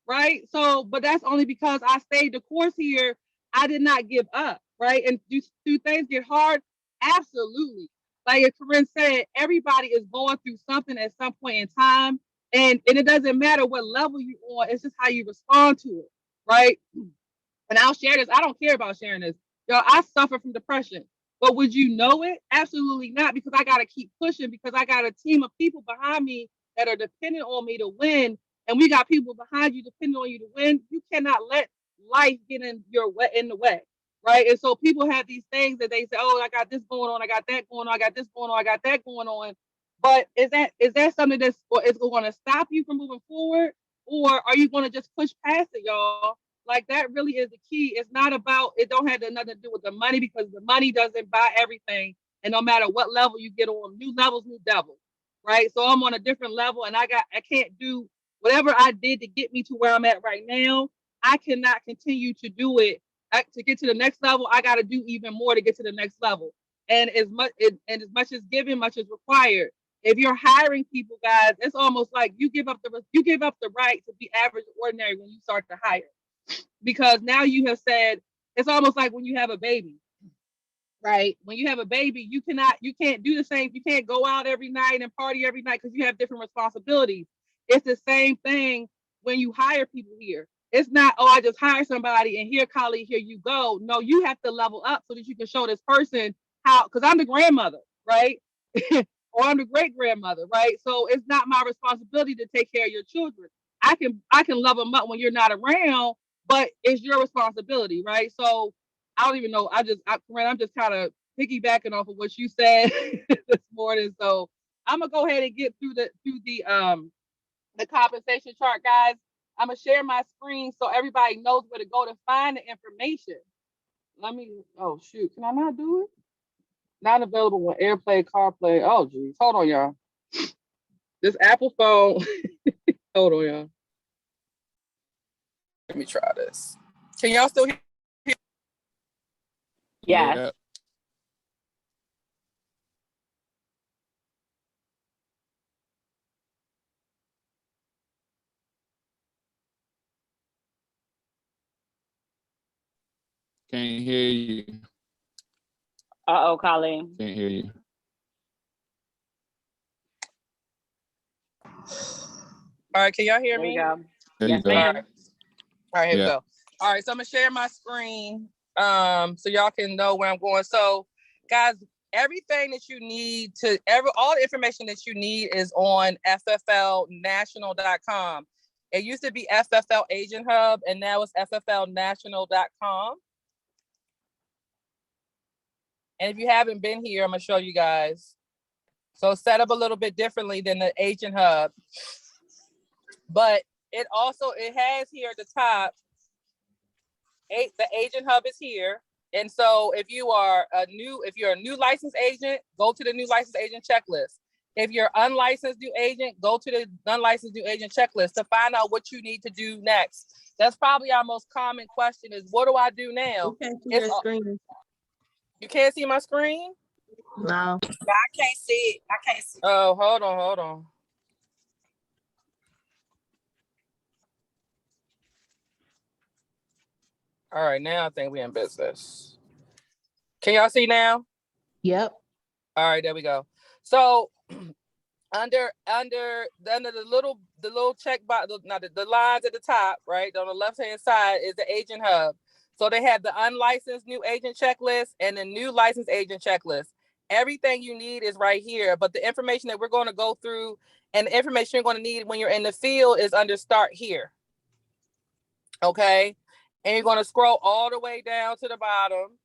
right? So, but that's only because I stayed the course here. I did not give up, right? And do things get hard? Absolutely. Like Karyn said, everybody is going through something at some point in time, and it doesn't matter what level you're on. It's just how you respond to it, right? And I'll share this. I don't care about sharing this. Yo, I suffer from depression. But would you know it? Absolutely not, because I got to keep pushing, because I got a team of people behind me that are dependent on me to win. And we got people behind you depending on you to win. You cannot let life get in the way, right? And so people have these things that they say, oh, I got this going on, I got that going on, I got this going on, I got that going on. But is that something that's going to stop you from moving forward? Or are you going to just push past it, y'all? Like, that really is the key. It's not about, it don't have nothing to do with the money, because the money doesn't buy everything. And no matter what level you get on, new levels, new devils, right? So I'm on a different level, and I can't do whatever I did to get me to where I'm at right now. I cannot continue to do it. To get to the next level, I got to do even more to get to the next level. And as much as given, much is required. If you're hiring people, guys, it's almost like you give up the right to be average or ordinary when you start to hire, because now you have said, it's almost like when you have a baby, right? When you have a baby, you can't do the same. You can't go out every night and party every night because you have different responsibilities. It's the same thing when you hire people here. It's not, oh, I just hire somebody and here, colleague, here you go. No, you have to level up so that you can show this person how, because I'm the grandmother, right? Or I'm the great grandmother, right? So it's not my responsibility to take care of your children. I can love them up when you're not around, but it's your responsibility, right? So I don't even know. Corinne, I'm just kind of piggybacking off of what you said this morning. So I'm gonna go ahead and get through the compensation chart, guys. I'm gonna share my screen so everybody knows where to go to find the information. Oh shoot, can I not do it? Not available with AirPlay, CarPlay. Oh geez, hold on, y'all. This Apple phone. Hold on, y'all. Let me try this. Can y'all still hear? Yes. Yeah. Can't hear you. Uh-oh, Colleen. Can't hear you. All right, can y'all hear There we me? go. There you Yes, go. ma'am. All right, here we Yeah. go. All right, so I'm gonna share my screen so y'all can know where I'm going. So, guys, everything that you need all the information that you need is on fflnational.com. It used to be FFL Agent Hub, and now it's fflnational.com. And if you haven't been here, I'm gonna show you guys. So set up a little bit differently than the Agent Hub, but it has here at the top. The Agent Hub is here. And so if you're a new licensed agent, go to the new licensed agent checklist. If you're unlicensed new agent, go to the unlicensed new agent checklist to find out what you need to do next. That's probably our most common question is, what do I do now? You can't see your screen. You can't see my screen? No. I can't see it. I can't see it. Oh, hold on. All right, now I think we're in business. Can y'all see now? Yep. All right, there we go. So under the little check box, the lines at the top, right on the left hand side is the Agent Hub. So they have the unlicensed new agent checklist and the new licensed agent checklist. Everything you need is right here, but the information that we're going to go through and the information you're going to need when you're in the field is under Start Here. Okay, and you're going to scroll all the way down to the bottom.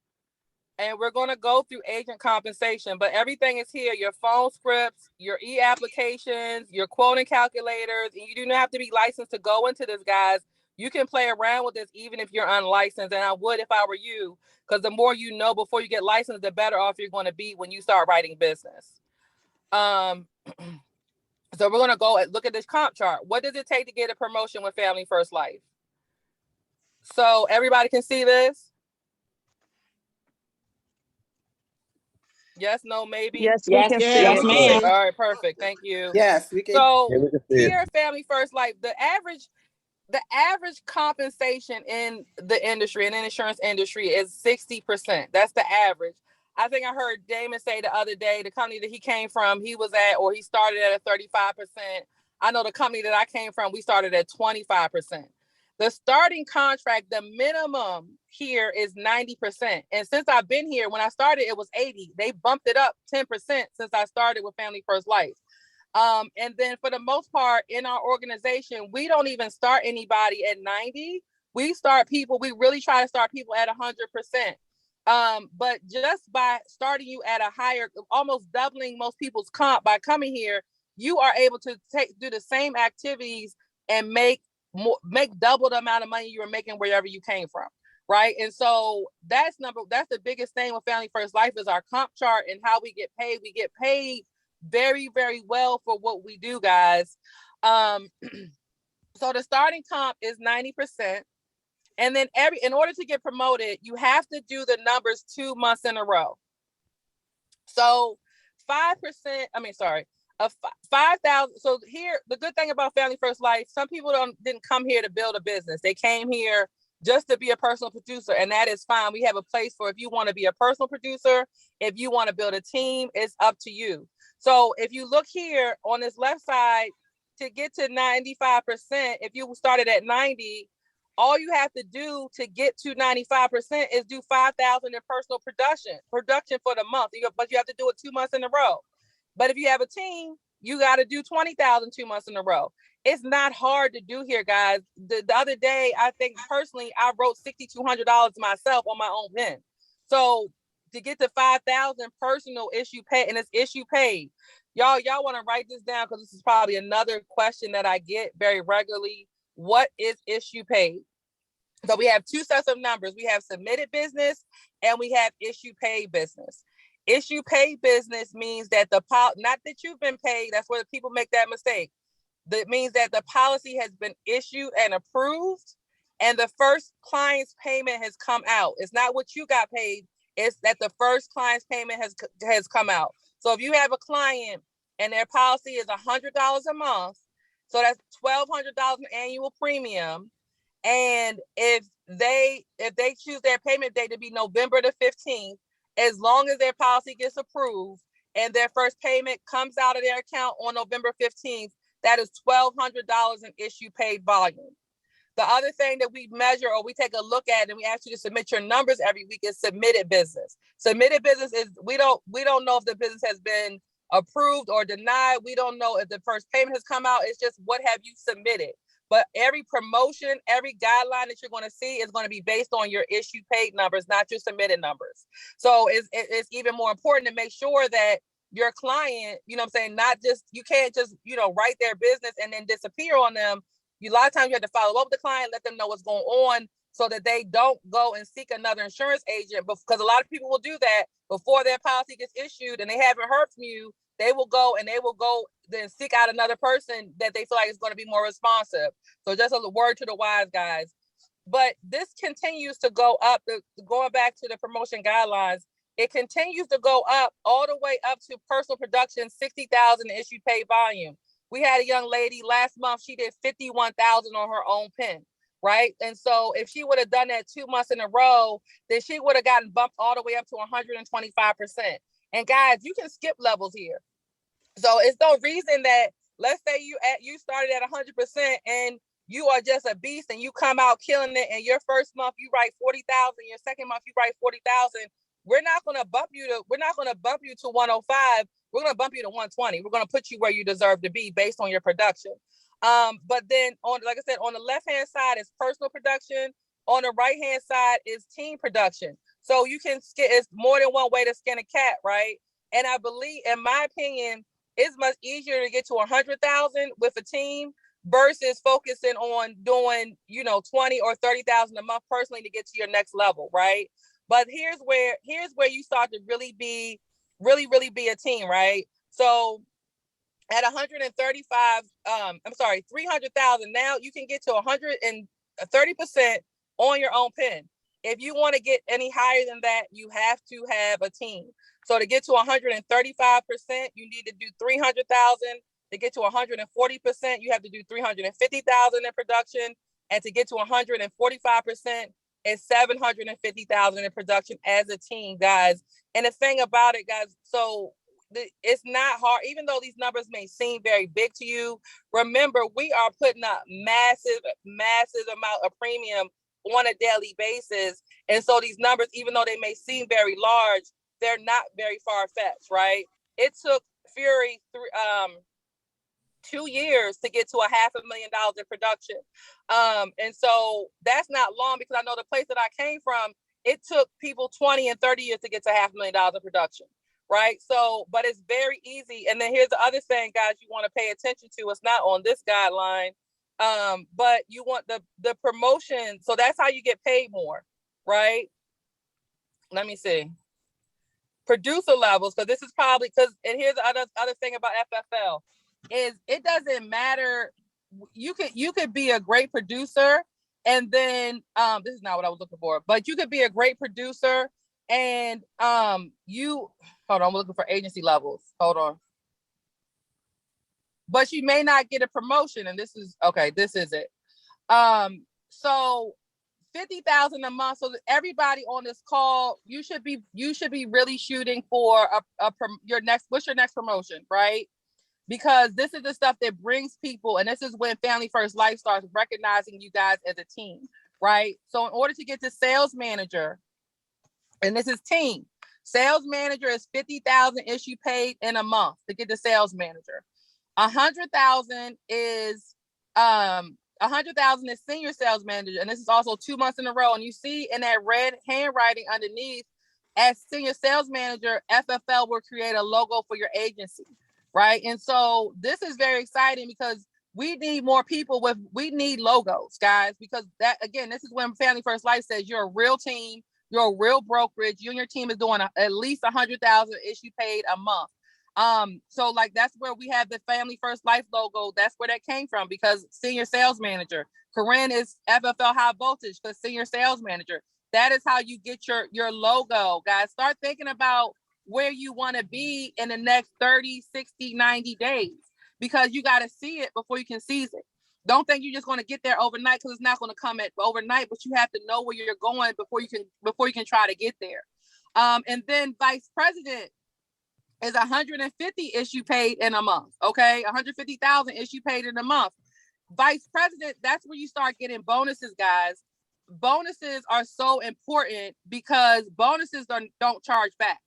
And we're going to go through agent compensation, but everything is here. Your phone scripts, your e-applications, your quoting calculators. And you do not have to be licensed to go into this, guys. You can play around with this even if you're unlicensed. And I would if I were you, because the more you know before you get licensed, the better off you're going to be when you start writing business. So we're going to go and look at this comp chart. What does it take to get a promotion with Family First Life? So everybody can see this? Yes, no, maybe? Yes, we Yes, can see yes, it. ma'am. All right, perfect. Thank you. Yes, we can. So Yeah, we can see it. here at Family First Life, the average compensation in the industry, in the insurance industry, is 60%. That's the average. I think I heard Damon say the other day, the company that he came from, he started at a 35%. I know the company that I came from, we started at 25%. The starting contract, the minimum here is 90%. And since I've been here, when I started, it was 80. They bumped it up 10% since I started with Family First Life. And then for the most part in our organization, we don't even start anybody at 90. We really try to start people at 100%. But just by starting you at a higher, almost doubling most people's comp by coming here, you are able to do the same activities and make double the amount of money you were making wherever you came from, right? And so that's the biggest thing with Family First Life is our comp chart and how we get paid. We get paid very, very well for what we do, guys. So the starting comp is 90%. And then in order to get promoted, you have to do the numbers 2 months in a row. So 5%, of 5,000. So here, the good thing about Family First Life, some people didn't come here to build a business. They came here just to be a personal producer, and that is fine. We have a place for if you want to be a personal producer, if you want to build a team, it's up to you. So if you look here on this left side, to get to 95%, if you started at 90, all you have to do to get to 95% is do 5,000 in personal production for the month. But you have to do it 2 months in a row. But if you have a team, you got to do 20,000 2 months in a row. It's not hard to do here, guys. The other day, I think personally, I wrote $6,200 myself on my own pen. So to get to 5,000 personal issue pay, and it's issue paid. Y'all want to write this down because this is probably another question that I get very regularly. What is issue paid? So we have 2 sets of numbers. We have submitted business and we have issue paid business. Issue paid business means that not that you've been paid, that's where the people make that mistake. That means that the policy has been issued and approved and the first client's payment has come out. It's not what you got paid, it's that the first client's payment has come out. So if you have a client and their policy is $100 a month, so that's $1,200 in annual premium. And if they choose their payment date to be November the 15th, as long as their policy gets approved and their first payment comes out of their account on November 15th, that is $1,200 in issue paid volume. The other thing that we measure or we take a look at and we ask you to submit your numbers every week is submitted business. Submitted business is we don't know if the business has been approved or denied. We don't know if the first payment has come out. It's just what have you submitted. But every promotion, every guideline that you're going to see is going to be based on your issue paid numbers, not your submitted numbers. So it's even more important to make sure that your client, you know what I'm saying, not just, you can't just, write their business and then disappear on them. A lot of times you have to follow up with the client, let them know what's going on so that they don't go and seek another insurance agent. Because a lot of people will do that before their policy gets issued and they haven't heard from you. They will go then seek out another person that they feel like is going to be more responsive. So just a word to the wise, guys. But this continues to go up, going back to the promotion guidelines, it continues to go up all the way up to personal production, 60,000 issue paid volume. We had a young lady last month, she did 51,000 on her own pen, right? And so if she would have done that 2 months in a row, then she would have gotten bumped all the way up to 125%. And guys, you can skip levels here. So it's no reason that, let's say you started at 100% and you are just a beast and you come out killing it, and your first month you write 40,000, your second month you write 40,000. We're not going to bump you to 105. We're going to bump you to 120. We're going to put you where you deserve to be based on your production. But then like I said, on the left-hand side is personal production. On the right-hand side is team production. So you can it's more than one way to skin a cat, right? And I believe, in my opinion, it's much easier to get to 100,000 with a team versus focusing on doing, 20 or 30,000 a month personally to get to your next level, right? But here's where you start to really be a team, right? So at 300,000, now you can get to 130% on your own pen. If you want to get any higher than that, you have to have a team. So to get to 135%, you need to do 300,000. To get to 140%, you have to do 350,000 in production. And to get to 145%, it's 750,000 in production as a team, guys. And the thing about it, guys, so it's not hard, even though these numbers may seem very big to you. Remember, we are putting up massive amount of premium on a daily basis. And so these numbers, even though they may seem very large, they're not very far-fetched, right? It took Fury 2 years to get to $500,000 in production. And so that's not long, because I know the place that I came from, it took people 20 and 30 years to get to $500,000 in production, right? So, but it's very easy. And then here's the other thing, guys, you want to pay attention to. It's not on this guideline, but you want the promotion. So that's how you get paid more, right? Let me see. producer levels, because this is probably and here's the other thing about FFL is it doesn't matter. You could be a great producer, and then this is not what I was looking for, but you could be a great producer and you hold on, I'm looking for agency levels. Hold on. But you may not get a promotion, and this is okay, this is it. So 50,000 a month. So that everybody on this call, you should be really shooting for what's your next promotion, right? Because this is the stuff that brings people, and this is when Family First Life starts recognizing you guys as a team, right? So in order to get to sales manager, and this is team, sales manager is 50,000 issue paid in a month to get the sales manager. 100,000 is 100,000 is senior sales manager, and this is also 2 months in a row. And you see in that red handwriting underneath, as senior sales manager, FFL will create a logo for your agency, right? And so this is very exciting because we need more people we need logos, guys, because that, again, this is when Family First Life says you're a real team, you're a real brokerage, you and your team is doing at least 100,000 issue paid a month. So like that's where we have the Family First Life logo. That's where that came from, because senior sales manager. Karyn is FFL High Voltage for senior sales manager. That is how you get your logo, guys. Start thinking about where you want to be in the next 30, 60, 90 days, because you got to see it before you can seize it. Don't think you're just going to get there overnight, because it's not going to come at overnight, but you have to know where you're going before you can try to get there. And then vice president is 150 issue paid in a month. Okay, 150,000 issue paid in a month. Vice president, that's where you start getting bonuses, guys. Bonuses are so important because bonuses don't charge back,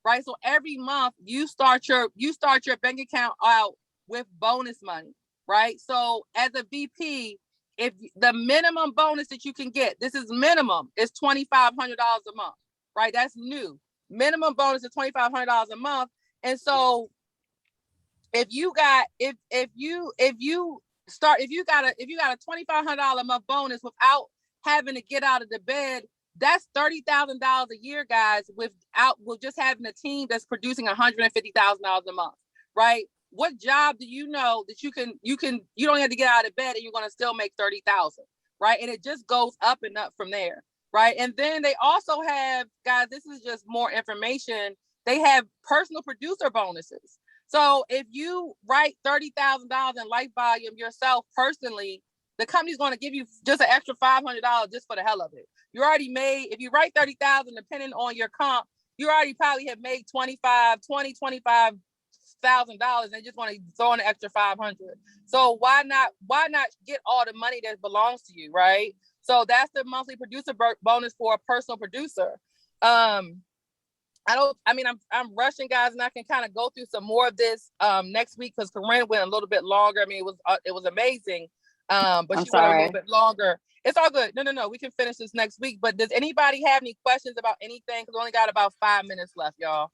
right? So every month you start your bank account out with bonus money, right? So as a VP, if the minimum bonus that you can get, this is minimum, is $2,500 a month, right? That's new. Minimum bonus is $2,500 a month. And so if you got a $2,500 a month bonus without having to get out of the bed, that's $30,000 a year, guys, with just having a team that's producing $150,000 a month, right? What job do you know that you don't have to get out of bed and you're going to still make 30,000, right? And it just goes up and up from there, right? And then they also have, guys, this is just more information. They have personal producer bonuses. So if you write $30,000 in life volume yourself personally, the company's going to give you just an extra $500 just for the hell of it. You already made, if you write 30,000, depending on your comp, you already probably have made $25,000 and just want to throw in an extra 500. So why not get all the money that belongs to you, right? So that's the monthly producer bonus for a personal producer. I'm rushing, guys, and I can kind of go through some more of this next week because Karyn went a little bit longer. I mean, it was amazing. But she went a little bit longer. It's all good. No. We can finish this next week. But does anybody have any questions about anything? Because we only got about 5 minutes left, y'all.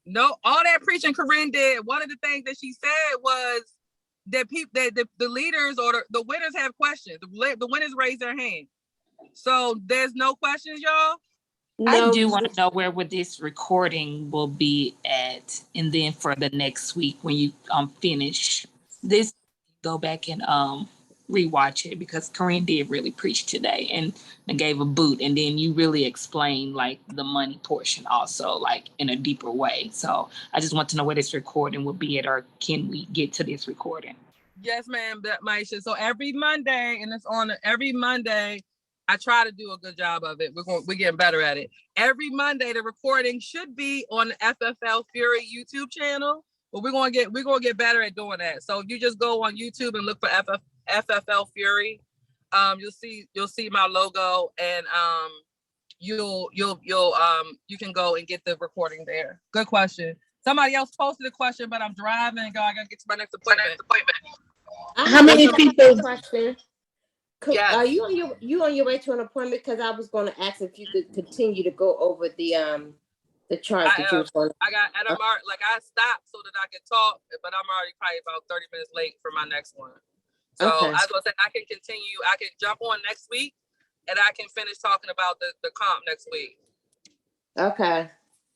No, all that preaching Karyn did, one of the things that she said was that the leaders or the winners have questions. The winners raise their hand. So there's no questions, y'all? No. I do want to know where this recording will be at, and then for the next week when you finish this, go back and rewatch it, because Karyn did really preach today and gave a boot, and then you really explained like the money portion also, like in a deeper way. So I just want to know where this recording will be at, or can we get to this recording? Yes, ma'am, Maisha. So every Monday, and it's on every Monday. I try to do a good job of it. We're getting better at it. Every Monday, the recording should be on the FFL Fury YouTube channel, but we're gonna get better at doing that. So you just go on YouTube and look for FFL Fury. You'll see my logo, and you can go and get the recording there. Good question. Somebody else posted a question, but I'm driving. I gotta get to my next appointment. How many people? Yes. Are you on your way to an appointment? Because I was going to ask if you could continue to go over the chart that you were going to. I stopped so that I could talk, but I'm already probably about 30 minutes late for my next one. So Okay. I was gonna say I can continue. I can jump on next week, and I can finish talking about the comp next week. Okay.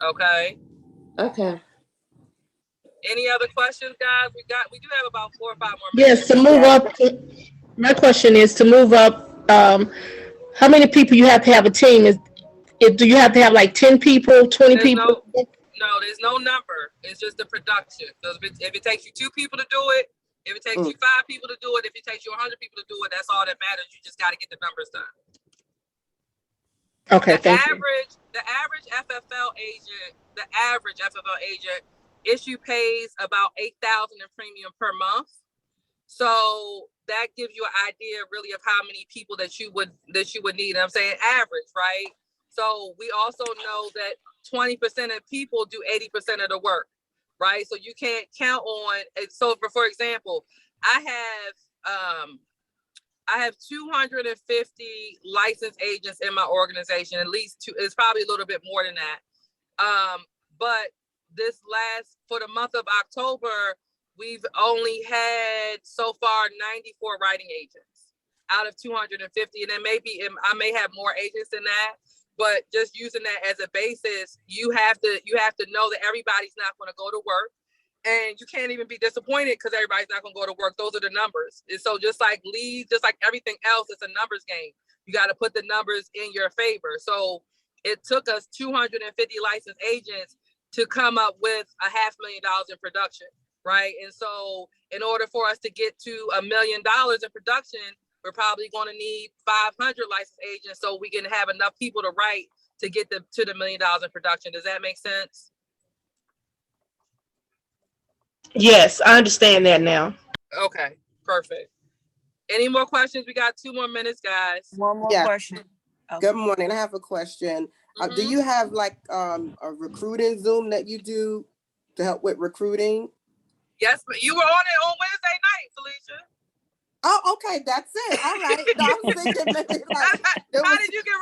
Okay. Okay. Any other questions, guys? We do have about 4 or 5 more minutes. Yes, to move up. My question is to move up. How many people you have to have a team? Do you have to have like 10 people, 20 There's people? there's no number. It's just the production. So if it takes you 2 people to do it, if it takes you 5 people to do it, if it takes you 100 people to do it, that's all that matters. You just got to get the numbers done. Okay, The average FFL agent issue pays about $8,000 in premium per month. So that gives you an idea really of how many people that you would need. And I'm saying average, right? So we also know that 20% of people do 80% of the work, right? So you can't count on. So for example, I have 250 licensed agents in my organization. At least 2. It's probably a little bit more than that. But for the month of October, we've only had so far 94 writing agents out of 250. And then I may have more agents than that, but just using that as a basis, you have to know that everybody's not going to go to work. And you can't even be disappointed because everybody's not going to go to work. Those are the numbers. And so just like leads, just like everything else, it's a numbers game. You got to put the numbers in your favor. So it took us 250 licensed agents to come up with $500,000 in production, right? And so in order for us to get to $1 million in production, we're probably going to need 500 licensed agents so we can have enough people to write to get to the $1 million in production. Does that make sense? Yes, I understand that now. Okay, perfect. Any more questions? We got 2 more minutes, guys. One more question. Good morning. I have a question. Do you have like a recruiting Zoom that you do to help with recruiting? Yes, but you were on it on Wednesday night, Felicia. Oh, okay, that's it. All right. No, I was thinking maybe like how did you get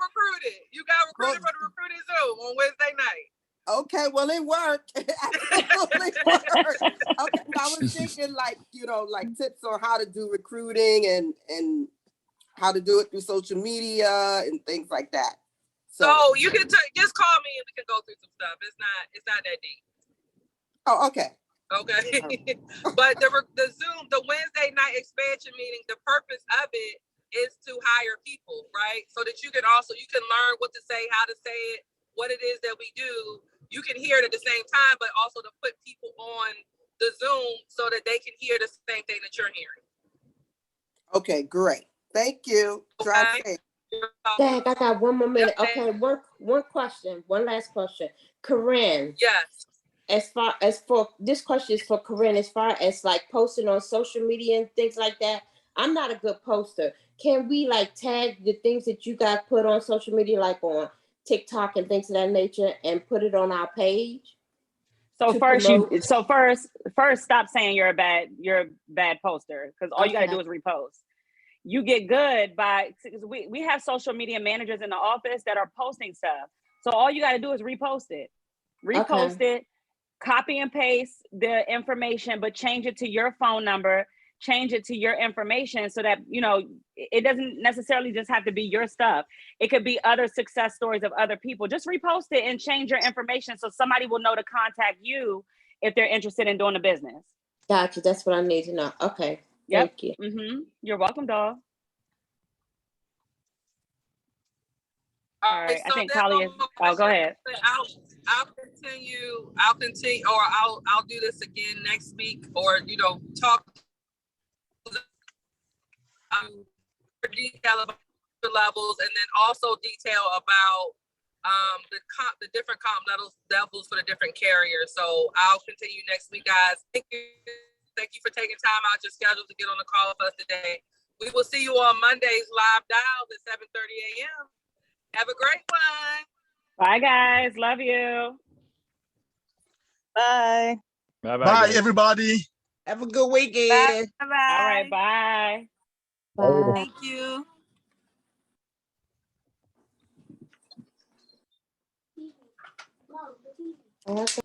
recruited? You got recruited for the recruiting Zoom on Wednesday night. Okay, well, it worked. It absolutely worked. Okay, I was thinking like tips on how to do recruiting and how to do it through social media and things like that. So you can just call me and we can go through some stuff. It's not that deep. Oh, okay. Okay. But the Zoom, the Wednesday night expansion meeting, the purpose of it is to hire people, right? So that you can learn what to say, how to say it, what it is that we do. You can hear it at the same time, but also to put people on the Zoom so that they can hear the same thing that you're hearing. Okay, great. Thank you. Drive safe. Dang, I got 1 more minute. Okay, one question, one last question. Karyn. Yes. This question is for Karyn, as far as like posting on social media and things like that. I'm not a good poster. Can we like tag the things that you guys put on social media, like on TikTok and things of that nature, and put it on our page? So first, stop saying you're a bad poster, because all you got to do is repost. You get good we have social media managers in the office that are posting stuff. So all you got to do is repost it. It, copy and paste the information, but change it to your phone number, change it to your information so that, it doesn't necessarily just have to be your stuff. It could be other success stories of other people. Just repost it and change your information so somebody will know to contact you if they're interested in doing a business. Gotcha. That's what I need to know. Okay. Yep. Thank you. You're welcome, dog. All right. So I think Kali is. Oh, go ahead. I'll continue, or I'll do this again next week, or talk detail about the levels, and then also detail about the different comp levels for the different carriers. So I'll continue next week, guys. Thank you for taking time out your schedule to get on the call with us today. We will see you on Monday's live dials at 7:30 a.m. Have a great one. Bye, guys. Love you. Bye. Bye, everybody. Have a good weekend. Bye. All right. Bye. Bye. Thank you. Okay.